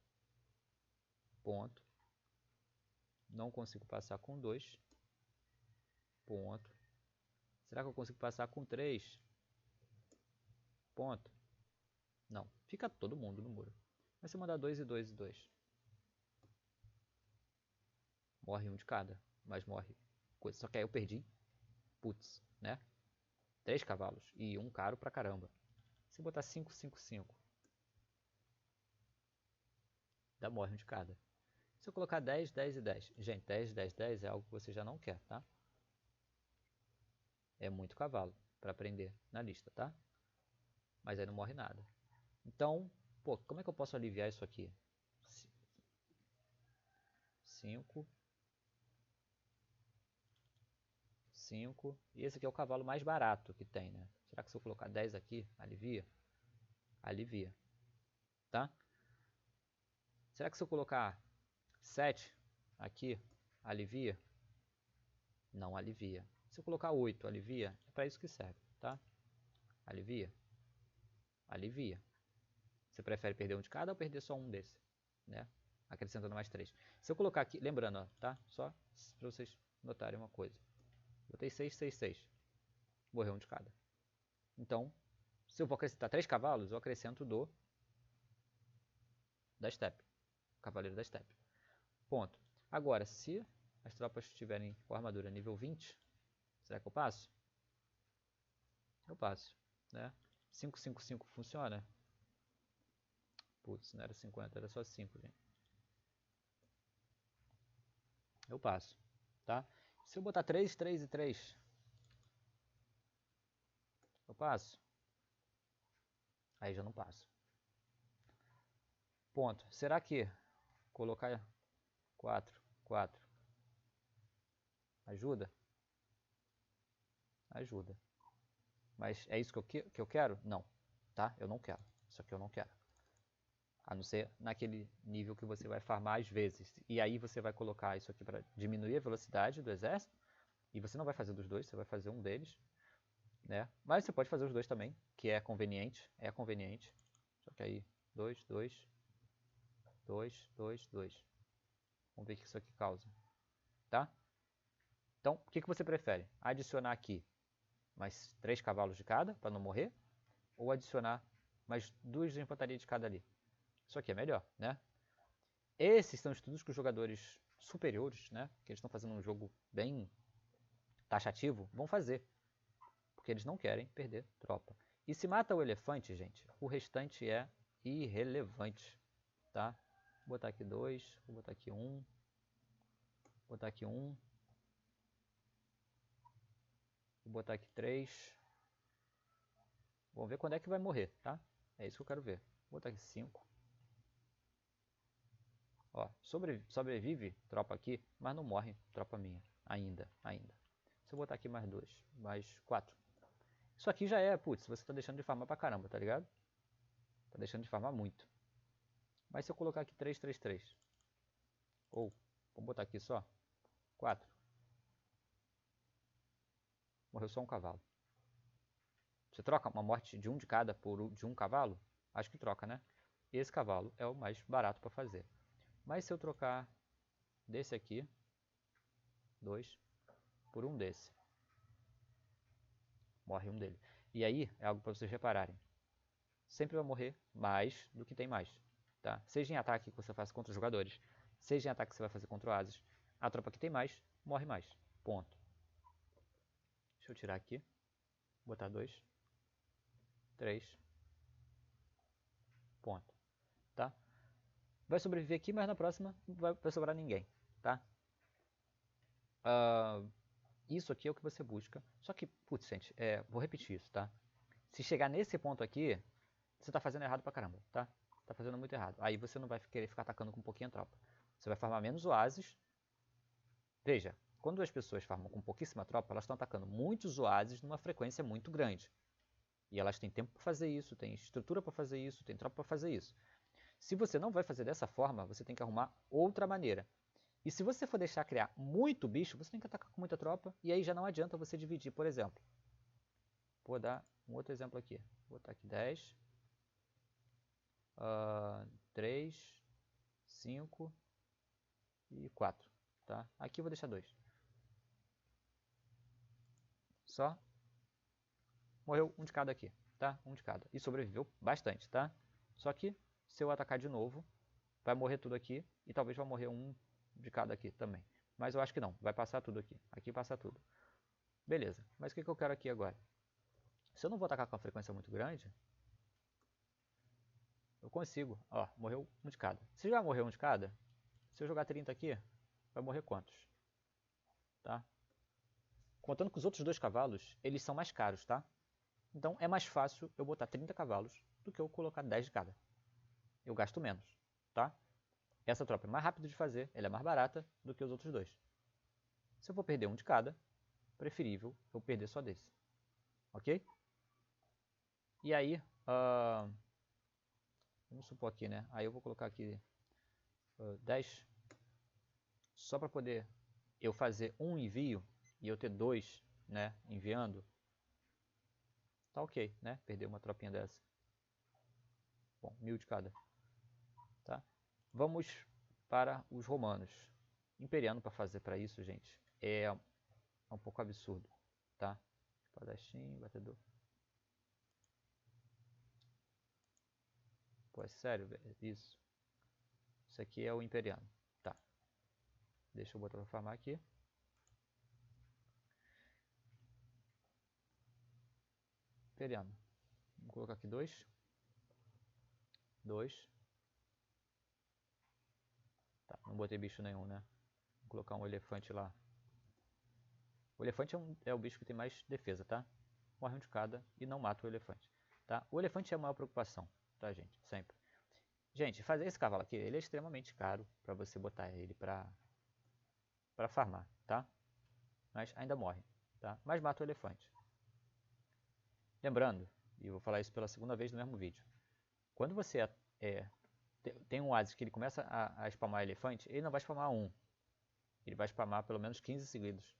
Ponto. Não consigo passar com 2. Ponto. Será que eu consigo passar com 3? Ponto. Não. Fica todo mundo no muro. Mas se eu mandar 2 e 2 e 2, morre um de cada. Mas morre coisa. Só que aí eu perdi. Putz, né? 3 cavalos. E um caro pra caramba. Se eu botar 5, 5, 5, dá morre um de cada. Se eu colocar 10, 10 e 10. Gente, 10, 10, 10 é algo que você já não quer, tá? É muito cavalo para prender na lista, tá? Mas aí não morre nada. Então, pô, como é que eu posso aliviar isso aqui? 5, 5. E esse aqui é o cavalo mais barato que tem, né? Será que se eu colocar 10 aqui, alivia? Alivia. Tá? Será que se eu colocar 7, aqui, alivia? Não alivia. Se eu colocar 8, alivia? É para isso que serve, tá? Alivia? Alivia. Você prefere perder um de cada ou perder só um desse? Né? Acrescentando mais 3. Se eu colocar aqui, lembrando, ó, tá? Só para vocês notarem uma coisa. Botei 6, 6, 6. Morreu um de cada. Então, se eu vou acrescentar 3 cavalos, eu acrescento da steppe. Cavaleiro da steppe. Ponto. Agora, se as tropas estiverem com armadura nível 20, será que eu passo? Eu passo, né? 5, 5, 5 funciona? Putz, não era 50, era só 5, gente. Eu passo, tá? Se eu botar 3, 3 e 3, eu passo? Aí já não passo. Ponto. Será que colocar 4, 4 ajuda? Ajuda. Mas é isso que eu quero? Não, tá? Eu não quero. Isso aqui eu não quero. A não ser naquele nível que você vai farmar às vezes. E aí você vai colocar isso aqui para diminuir a velocidade do exército. E você não vai fazer dos dois, você vai fazer um deles. Né? Mas você pode fazer os dois também, que é conveniente. É conveniente. Só que aí, 2, 2, 2, 2, 2. Vamos ver o que isso aqui causa. Tá? Então, o que você prefere? Adicionar aqui mais 3 cavalos de cada, para não morrer? Ou adicionar mais 2 de infantaria de cada ali? Isso aqui é melhor, né? Esses são estudos que os jogadores superiores, né, que eles estão fazendo um jogo bem taxativo, vão fazer. Porque eles não querem perder tropa. E se mata o elefante, gente, o restante é irrelevante, tá? Vou botar aqui 2, vou botar aqui 1, vou botar aqui 1, vou botar aqui 3. Vamos ver quando é que vai morrer, tá? É isso que eu quero ver. Vou botar aqui 5. Ó, sobrevive tropa aqui, mas não morre tropa minha. Ainda. Se eu botar aqui mais 2, mais 4. Isso aqui já é, putz, você tá deixando de farmar pra caramba, tá ligado? Tá deixando de farmar muito. Mas se eu colocar aqui 3, 3, 3. Ou, vamos botar aqui só 4. Morreu só um cavalo. Você troca uma morte de um de cada por de um cavalo? Acho que troca, né? Esse cavalo é o mais barato para fazer. Mas se eu trocar desse aqui, 2, por um desse, morre um dele. E aí, é algo para vocês repararem. Sempre vai morrer mais do que tem mais. Tá? Seja em ataque que você faça contra os jogadores, seja em ataque que você vai fazer contra o Ases, a tropa que tem mais, morre mais. Ponto. Deixa eu tirar aqui. Botar 2, 3. Ponto. Tá? Vai sobreviver aqui, mas na próxima não vai sobrar ninguém. Tá? Isso aqui é o que você busca. Só que, putz, gente, vou repetir isso, tá? Se chegar nesse ponto aqui, você tá fazendo errado pra caramba, tá? Tá fazendo muito errado. Aí você não vai querer ficar atacando com pouquinha tropa. Você vai farmar menos oásis. Veja, quando as pessoas farmam com pouquíssima tropa, elas estão atacando muitos oásis numa frequência muito grande. E elas têm tempo para fazer isso, têm estrutura para fazer isso, têm tropa para fazer isso. Se você não vai fazer dessa forma, você tem que arrumar outra maneira. E se você for deixar criar muito bicho, você tem que atacar com muita tropa, e aí já não adianta você dividir, por exemplo. Vou dar um outro exemplo aqui. Vou botar aqui 10, 3, 5 e 4. Tá? Aqui eu vou deixar 2. Só morreu um de cada aqui, tá? Um de cada. E sobreviveu bastante, tá? Só que se eu atacar de novo, vai morrer tudo aqui e talvez vai morrer um de cada aqui também. Mas eu acho que não, vai passar tudo aqui. Aqui passa tudo. Beleza, mas o que eu quero aqui agora? Se eu não vou atacar com uma frequência muito grande, eu consigo. Ó, morreu um de cada. Se já morreu um de cada, se eu jogar 30 aqui, vai morrer quantos? Tá? Contando com os outros 2 cavalos, eles são mais caros, tá? Então é mais fácil eu botar 30 cavalos do que eu colocar 10 de cada. Eu gasto menos, tá? Essa tropa é mais rápida de fazer, ela é mais barata do que os outros 2. Se eu for perder um de cada, preferível eu perder só desse. Ok? E aí, vamos supor aqui, né? Aí eu vou colocar aqui 10 só para poder eu fazer um envio e eu ter 2, né, enviando, tá ok, né? Perder uma tropinha dessa. Bom, 1000 de cada. Tá? Vamos para os romanos. Imperiano para fazer para isso, gente, é um pouco absurdo, tá? Espadachim, batedor. Pô, é sério, velho? Isso. Isso aqui é o imperiano. Tá. Deixa eu botar para farmar aqui. Imperiano. Vamos colocar aqui 2. 2. Tá, não botei bicho nenhum, né? Vou colocar um elefante lá. O elefante é o bicho que tem mais defesa, tá? Morre um de cada e não mata o elefante. Tá? O elefante é a maior preocupação, tá, gente? Sempre. Gente, fazer esse cavalo aqui, ele é extremamente caro para você botar ele para farmar, tá? Mas ainda morre, tá? Mas mata o elefante. Lembrando, e vou falar isso pela segunda vez no mesmo vídeo, quando você tem um oásis que ele começa a spamar elefante, ele não vai spamar um, ele vai spamar pelo menos 15 seguidos,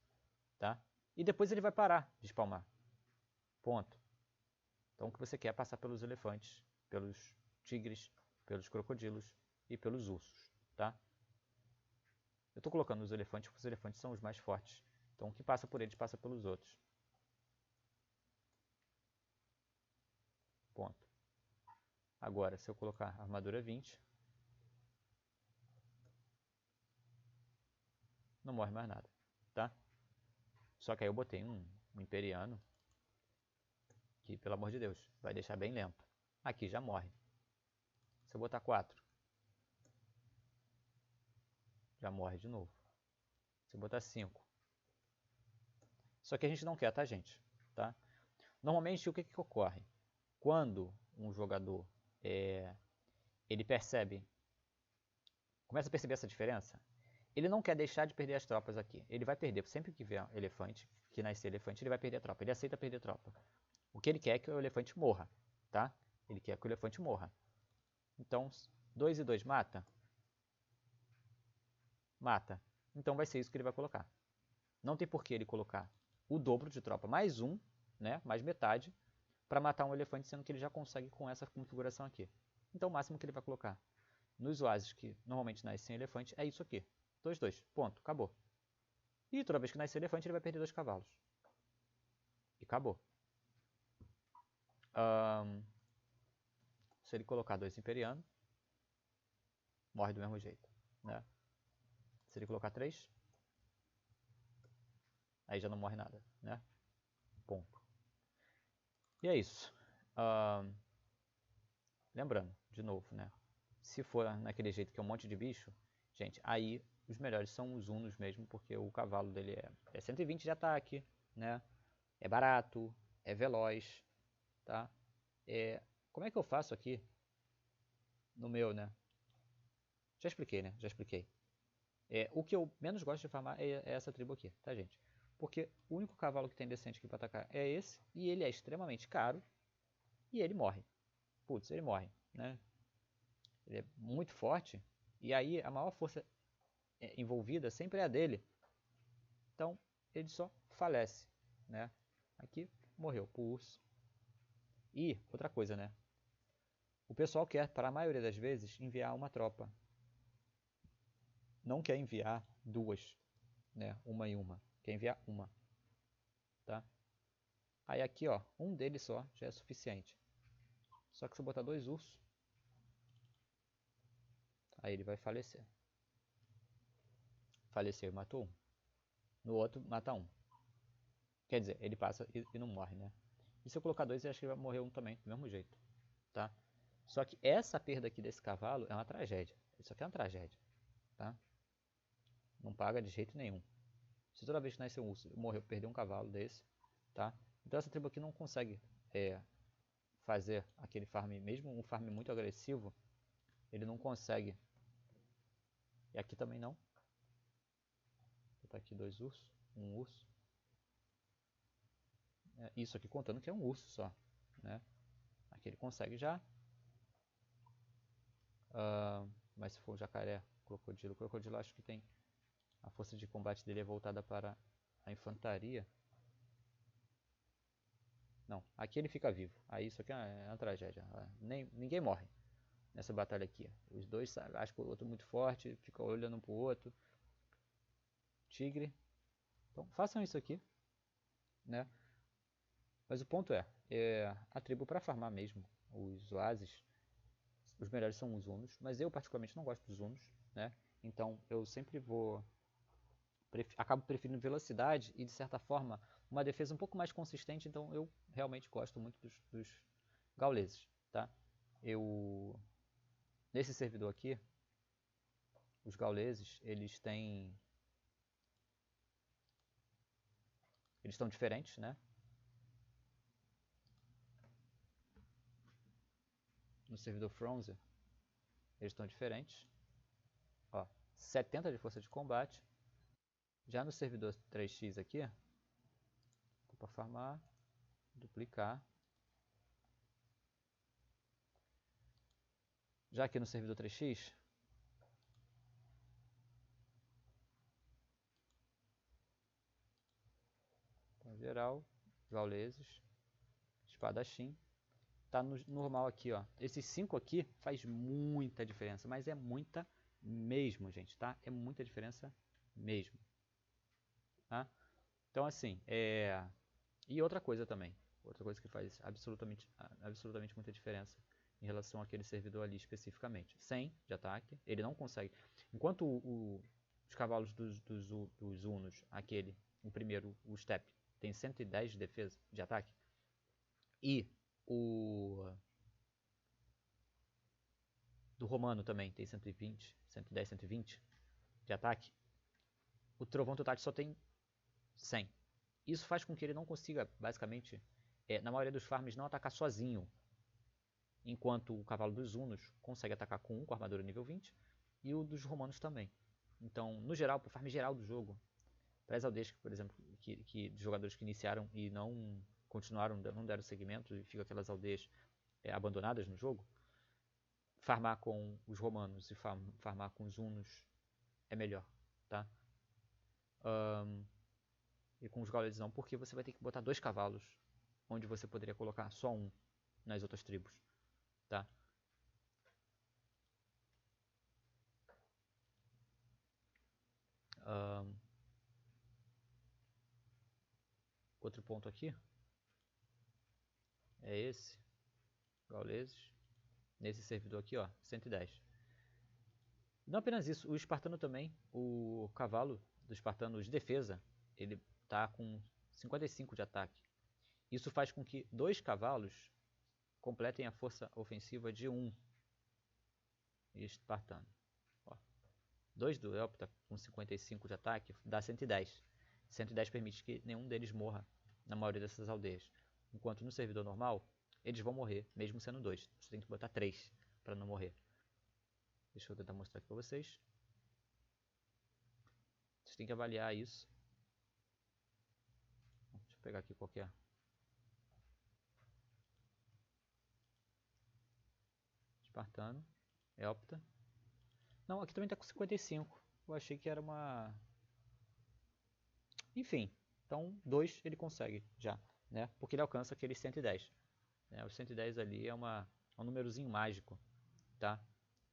tá? E depois ele vai parar de spamar, ponto. Então o que você quer é passar pelos elefantes, pelos tigres, pelos crocodilos e pelos ursos, tá? Eu estou colocando os elefantes porque os elefantes são os mais fortes. Então o que passa por eles passa pelos outros. Ponto. Agora, se eu colocar armadura 20, não morre mais nada, tá? Só que aí eu botei um imperiano, que pelo amor de Deus, vai deixar bem lento. Aqui já morre. Se eu botar 4, já morre de novo. Se eu botar 5. Só que a gente não quer, tá, gente? Tá? Normalmente, o que ocorre? Quando um jogador ele começa a perceber essa diferença, ele não quer deixar de perder as tropas aqui. Ele vai perder, sempre que vier elefante, que nascer elefante, ele vai perder a tropa. Ele aceita perder a tropa. O que ele quer é que o elefante morra, tá? Ele quer que o elefante morra. Então, 2 e 2 mata? Mata. Então vai ser isso que ele vai colocar. Não tem por que ele colocar o dobro de tropa, mais um, né, mais metade, para matar um elefante, sendo que ele já consegue com essa configuração aqui. Então o máximo que ele vai colocar nos oásis que normalmente nascem sem elefante é isso aqui. 2, 2, ponto, acabou. E toda vez que nascer elefante ele vai perder 2 cavalos. E acabou. Se ele colocar 2 imperiano, morre do mesmo jeito, né? Se ele colocar 3, aí já não morre nada, né? Ponto. E é isso. Lembrando, de novo, né? Se for naquele jeito que é um monte de bicho, gente, aí os melhores são os unos mesmo, porque o cavalo dele é 120 de ataque, né? É barato, é veloz, tá? Como é que eu faço aqui no meu, né? Já expliquei, né? Já expliquei. O que eu menos gosto de farmar é essa tribo aqui, tá, gente? Porque o único cavalo que tem decente aqui pra atacar é esse, e ele é extremamente caro, e ele morre. Putz, ele morre, né? Ele é muito forte, e aí a maior força envolvida sempre é a dele. Então, ele só falece, né? Aqui, morreu pro urso. E, outra coisa, né? O pessoal quer, para a maioria das vezes, enviar uma tropa. Não quer enviar 2, né? Uma e uma. Quer enviar uma, tá? Aí aqui, ó, um deles só já é suficiente. Só que se eu botar 2 ursos, aí ele vai falecer. Faleceu e matou um. No outro, mata um. Quer dizer, ele passa e não morre, né? E se eu colocar 2, eu acho que vai morrer um também, do mesmo jeito, tá? Só que essa perda aqui desse cavalo é uma tragédia. Isso aqui é uma tragédia, tá? Não paga de jeito nenhum. Se toda vez que nasce um urso morreu, perder um cavalo desse, tá? Então essa tribo aqui não consegue fazer aquele farm, mesmo um farm muito agressivo, ele não consegue. E aqui também não. Vou botar aqui 2 ursos, um urso. Isso aqui contando que é um urso só, né? Aqui ele consegue já. Mas se for um jacaré, crocodilo acho que tem A força de combate dele é voltada para a infantaria. Não, aqui ele fica vivo. Aí isso aqui é uma tragédia. Ninguém morre nessa batalha aqui. Os dois acham que o outro muito forte, fica olhando um pro outro. Tigre. Então façam isso aqui, né? Mas o ponto é a tribo para farmar mesmo. Os oásis, os melhores são os Unos, mas eu particularmente não gosto dos Unos, né? Então eu sempre acabo preferindo velocidade e de certa forma uma defesa um pouco mais consistente, então eu realmente gosto muito dos gauleses, tá? Nesse servidor aqui, os gauleses, eles estão diferentes, né? No servidor Fronzer, eles estão diferentes. Ó, 70 de força de combate. Já no servidor 3x aqui, para farmar, duplicar. Já aqui no servidor 3x, então, geral, gauleses, espadachim. Tá no normal aqui, ó. Esses 5 aqui faz muita diferença, mas é muita mesmo, gente, tá? É muita diferença mesmo, tá? Então, assim, E outra coisa também, outra coisa que faz absolutamente muita diferença em relação àquele servidor ali especificamente. 100 de ataque, ele não consegue... Enquanto os cavalos dos Unos, o primeiro, o Steppe, tem 110 de defesa, de ataque, e o do Romano também tem 120, 110, 120 de ataque, o Trovão Total só tem 100. Isso faz com que ele não consiga, basicamente, na maioria dos farms, não atacar sozinho. Enquanto o cavalo dos Unos consegue atacar com 1 com armadura nível 20 e o dos Romanos também. Então, no geral, para o farm geral do jogo, para as aldeias, por exemplo, de jogadores que iniciaram e não continuaram, não deram segmento e ficam aquelas aldeias abandonadas no jogo, farmar com os Romanos e farmar com os Unos é melhor, tá? E com os gauleses não, porque você vai ter que botar 2 cavalos, onde você poderia colocar só 1 nas outras tribos, tá? Outro ponto aqui é esse, gauleses, nesse servidor aqui, ó, 110. Não apenas isso, o espartano também, o cavalo do espartano de defesa, ele tá com 55 de ataque. Isso faz com que 2 cavalos completem a força ofensiva de 1 espartano. 2 do Elpta com 55 de ataque dá 110. 110 permite que nenhum deles morra na maioria dessas aldeias. Enquanto no servidor normal, eles vão morrer, mesmo sendo 2. Você tem que botar 3 para não morrer. Deixa eu tentar mostrar aqui para vocês. Vocês têm que avaliar isso. Deixa eu pegar aqui qualquer. Espartano. Elpta. Não, aqui também está com 55. Eu achei que era uma... Enfim. Então, 2 ele consegue já, né? Porque ele alcança aquele 110. Né? O 110 ali é um númerozinho mágico, tá?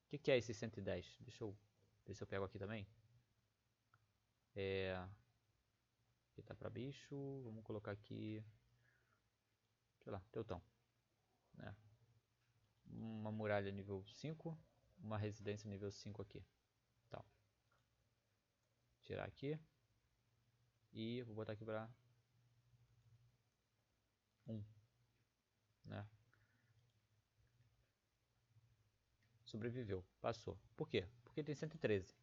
O que é esse 110? Deixa eu ver se eu pego aqui também. Aqui tá para bicho. Vamos colocar aqui... Sei lá, Teutão. Né? Uma muralha nível 5. Uma residência nível 5 aqui. Então, tirar aqui. E vou botar aqui para 1. Né? Sobreviveu, passou. Por quê? Porque tem 113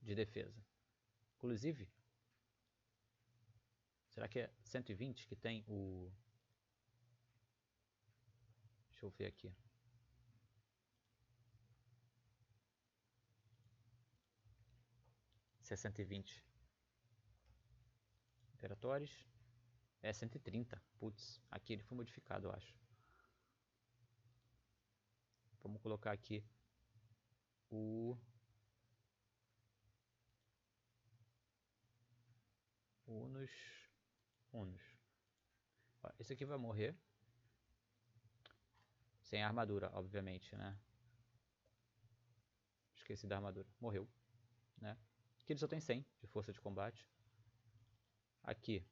de defesa. Inclusive, será que é 120 que tem o... Deixa eu ver aqui. Se é 120 Imperatores. É 130. Putz, aqui ele foi modificado, eu acho. Vamos colocar aqui o... Unos. Ó, esse aqui vai morrer. Sem armadura, obviamente, né? Esqueci da armadura. Morreu, né? Aqui ele só tem 100 de força de combate. Aqui.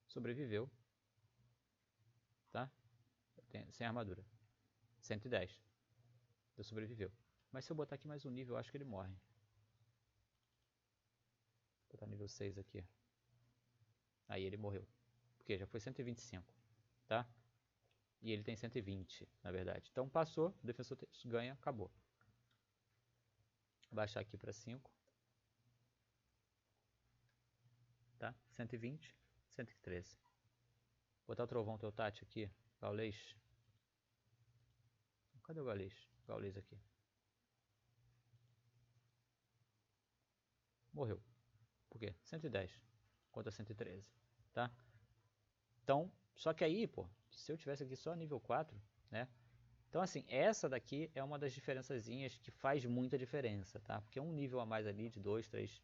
Sobreviveu. Tá? Sem armadura. 110. Então sobreviveu. Mas se eu botar aqui mais um nível, eu acho que ele morre. Vou botar nível 6 aqui. Aí ele morreu. Porque já foi 125. Tá? E ele tem 120, na verdade. Então passou, o defensor ganha, acabou. Vou baixar aqui para 5. Tá? 120, 113. Vou botar o trovão Teotate aqui. Gaulês. Cadê o Gaulês? Gaulês aqui. Morreu. Por quê? 110 contra 113. Tá? Então, só que aí, pô, se eu tivesse aqui só nível 4, né? Então, assim, essa daqui é uma das diferençazinhas que faz muita diferença, tá? Porque um nível a mais ali de 2, 3,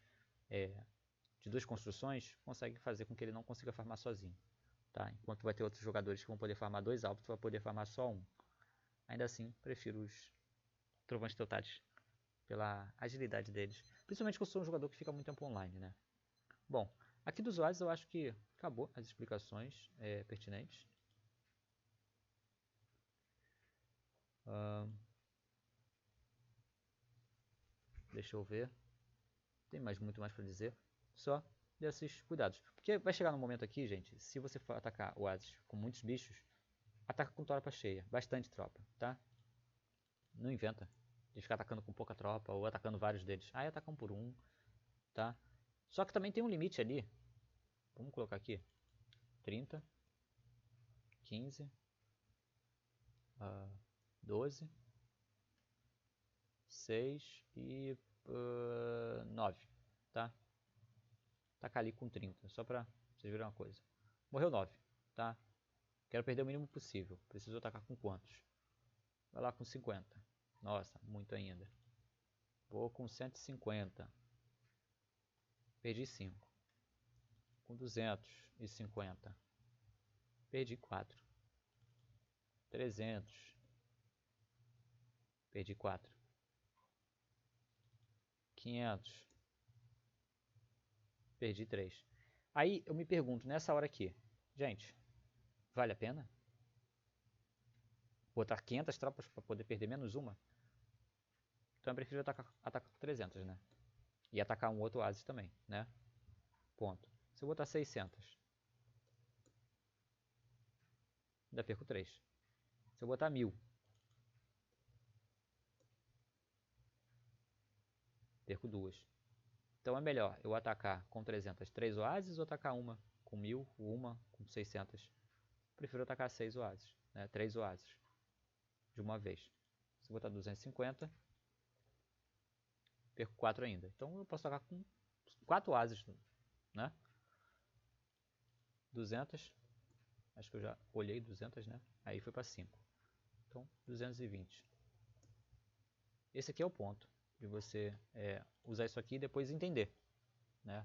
de 2 construções, consegue fazer com que ele não consiga farmar sozinho, tá? Enquanto vai ter outros jogadores que vão poder farmar 2 altos, vai poder farmar só 1. Ainda assim, prefiro os Trovões Teotates pela agilidade deles. Principalmente que eu sou um jogador que fica muito tempo online, né? Bom, aqui dos Oasis eu acho que acabou as explicações pertinentes. Deixa eu ver. Tem muito mais para dizer. Só desses cuidados. Porque vai chegar no momento aqui, gente, se você for atacar o Oasis com muitos bichos, ataca com tropa cheia. Bastante tropa, tá? Não inventa de ficar atacando com pouca tropa ou atacando vários deles. Aí atacam por um, tá? Só que também tem um limite ali. Vamos colocar aqui. 30. 15. 12. 6 e 9, tá? Tacar ali com 30, só pra vocês verem uma coisa. Morreu 9, tá? Quero perder o mínimo possível. Preciso atacar com quantos? Vai lá com 50. Nossa, muito ainda. Vou com 150. Perdi 5. Com 250. Perdi 4. 300. Perdi 4. 500. Perdi 3. Aí eu me pergunto, nessa hora aqui, gente, vale a pena? Botar 500 tropas para poder perder menos uma? Então eu prefiro atacar com 300, né? E atacar um outro oásis também, né? Ponto. Se eu botar 600, ainda perco 3. Se eu botar 1000, perco 2. Então é melhor eu atacar com 300 3 oásis ou atacar uma com 1000, uma com 600. Prefiro atacar 6 oásis, né? 3 oásis de uma vez. Se eu botar 250, perco 4 ainda. Então eu posso atacar com 4 oásis, né? 200, acho que eu já olhei 200, né? Aí foi para 5. Então 220. Esse aqui é o ponto de você usar isso aqui e depois entender, né?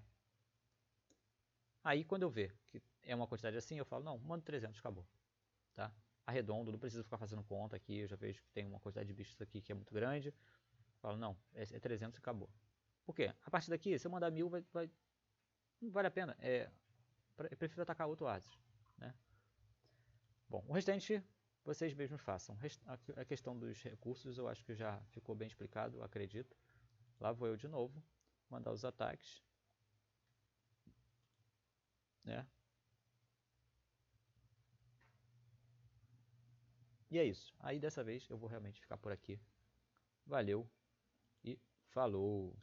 Aí quando eu ver que é uma quantidade assim, eu falo, não, manda 300, acabou, tá? Arredondo, não preciso ficar fazendo conta aqui, eu já vejo que tem uma quantidade de bichos aqui que é muito grande. Eu falo, não, é 300 e acabou. Por quê? A partir daqui, se eu mandar 1000, não vale a pena. Eu prefiro atacar outro oásis, né? Bom, o restante vocês mesmos façam. A questão dos recursos eu acho que já ficou bem explicado, eu acredito. Lá vou eu de novo, mandar os ataques, né? E é isso. Aí dessa vez eu vou realmente ficar por aqui. Valeu e falou!